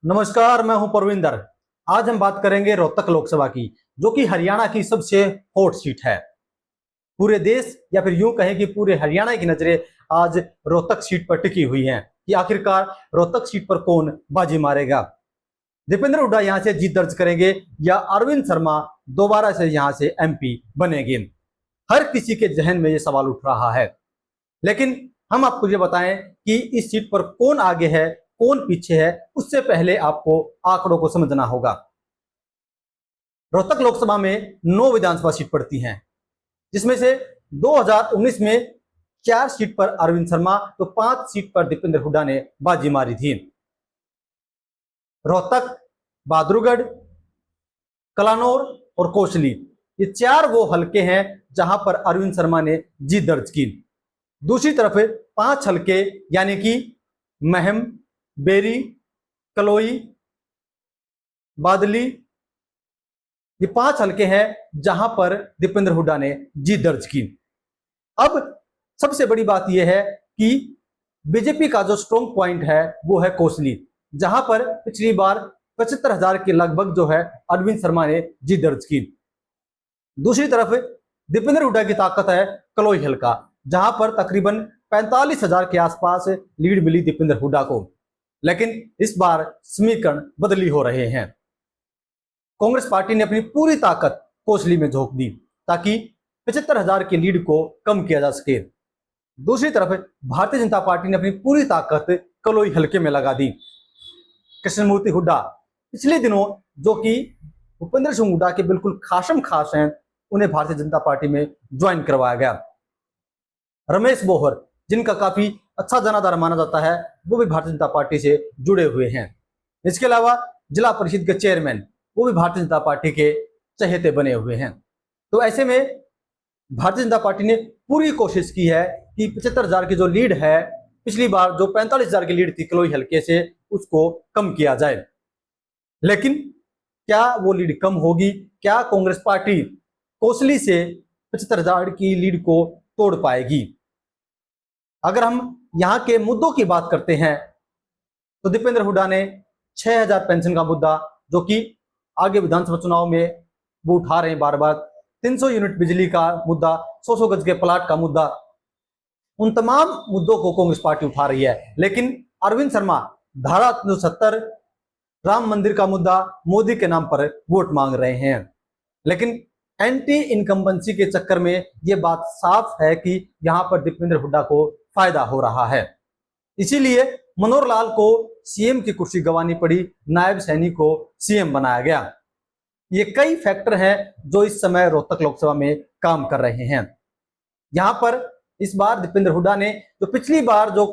नमस्कार, मैं हूं परविंदर। आज हम बात करेंगे रोहतक लोकसभा की, जो कि हरियाणा की सबसे हॉट सीट है। पूरे देश या फिर यूं कहें कि पूरे हरियाणा की नजरें आज रोहतक सीट पर टिकी हुई हैं कि आखिरकार रोहतक सीट पर कौन बाजी मारेगा। दीपेंद्र हुड्डा यहां से जीत दर्ज करेंगे या अरविंद शर्मा दोबारा से यहां से एमपी बनेंगे। हर किसी के जहन में यह सवाल उठ रहा है, लेकिन हम आपको ये बताएं कि इस सीट पर कौन आगे है कौन पीछे है, उससे पहले आपको आंकड़ों को समझना होगा। रोहतक लोकसभा में 9 विधानसभा सीट पड़ती हैं, जिसमें से 2019 में 4 सीट पर अरविंद शर्मा तो 5 सीट पर दीपेंद्र हुड्डा ने बाजी मारी थी। रोहतक, बहादुरगढ़, कलानौर और कोसली, ये 4 वो हलके हैं जहां पर अरविंद शर्मा ने जीत दर्ज की। दूसरी तरफ 5 हलके यानी कि महम, बेरी, कलोई, बादली, ये 5 हलके हैं जहां पर दीपेंद्र हुड्डा ने जीत दर्ज की। अब सबसे बड़ी बात यह है कि बीजेपी का जो स्ट्रॉन्ग पॉइंट है वो है कोसली, जहां पर पिछली बार 75,000 के लगभग जो है अरविंद शर्मा ने जीत दर्ज की। दूसरी तरफ दीपेंद्र हुड्डा की ताकत है कलोई हलका, जहां पर तकरीबन 45,000 के आसपास लीड मिली दीपेंद्र हुड्डा को। लेकिन इस बार समीकरण बदली हो रहे हैं। कांग्रेस पार्टी ने अपनी पूरी ताकत कोसली में झोंक दी ताकि 75,000 की लीड को कम किया जा सके। दूसरी तरफ भारतीय जनता पार्टी ने अपनी पूरी ताकत कलोई हलके में लगा दी। कृष्णमूर्ति हुड्डा पिछले दिनों, जो कि भूपेंद्र सिंह हुड्डा के बिल्कुल खासम खास हैं, उन्हें भारतीय जनता पार्टी में ज्वाइन करवाया गया। रमेश बोहर, जिनका काफी अच्छा जनाधार माना जाता है, वो भी भारतीय जनता पार्टी से जुड़े हुए हैं। इसके अलावा जिला परिषद के चेयरमैन, वो भी भारतीय जनता पार्टी के चहेते बने हुए हैं। तो ऐसे में भारतीय जनता पार्टी ने पूरी कोशिश की है कि 75,000 की जो लीड है, पिछली बार जो 45,000 की लीड थी कलोई हल्के से, उसको कम किया जाए। लेकिन क्या वो लीड कम होगी? क्या कांग्रेस पार्टी कोसली से 75,000 की लीड को तोड़ पाएगी? अगर हम यहां के मुद्दों की बात करते हैं तो दीपेंद्र हुड्डा ने 6,000 पेंशन का मुद्दा, जो कि आगे विधानसभा चुनाव में वो उठा रहे हैं बार बार, 300 यूनिट बिजली का मुद्दा, 100 गज के प्लाट का मुद्दा, उन तमाम मुद्दों को कांग्रेस पार्टी उठा रही है। लेकिन अरविंद शर्मा धारा 370, राम मंदिर का मुद्दा, मोदी के नाम पर वोट मांग रहे हैं। लेकिन एंटी इनकम्बेंसी के चक्कर में यह बात साफ है कि यहां पर दीपेंद्र हुड्डा को फायदा हो रहा है। इसीलिए मनोहर लाल को सीएम की कुर्सी गंवानी पड़ी, नायब सैनी को सीएम बनाया गया। ये कई फैक्टर हैं जो इस समय रोहतक लोकसभा में काम कर रहे हैं। यहां पर इस बार दीपेंद्र हुड्डा ने जो पिछली बार जो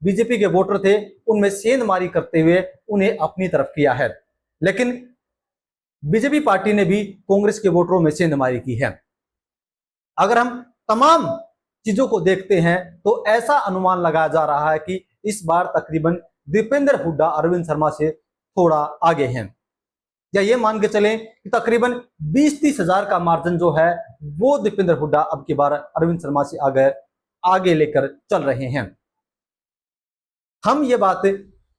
बीजेपी के वोटर थे, उनमें सेंधमारी करते हुए उन्हें अपनी तरफ किया है। लेकिन बीजेपी पार्टी ने भी कांग्रेस के वोटरों में सेंधमारी की है। अगर हम तमाम चीजों को देखते हैं तो ऐसा अनुमान लगाया जा रहा है कि इस बार तकरीबन दीपेंद्र हुड्डा अरविंद शर्मा से थोड़ा आगे हैं, या ये मान के चलें कि तकरीबन 20-30 हजार का मार्जिन जो है वो दीपेंद्र हुड्डा अब की बार अरविंद शर्मा से आगे लेकर चल रहे हैं। हम ये बात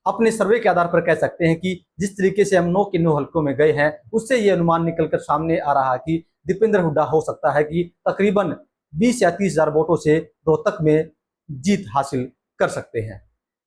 अपने सर्वे के आधार पर कह सकते हैं कि जिस तरीके से हम 9 के 9 हलकों में गए हैं, उससे ये अनुमान निकलकर सामने आ रहा है कि दीपेंद्र हुड्डा हो सकता है कि तकरीबन 20 या 30 हजार वोटों से रोहतक में जीत हासिल कर सकते हैं।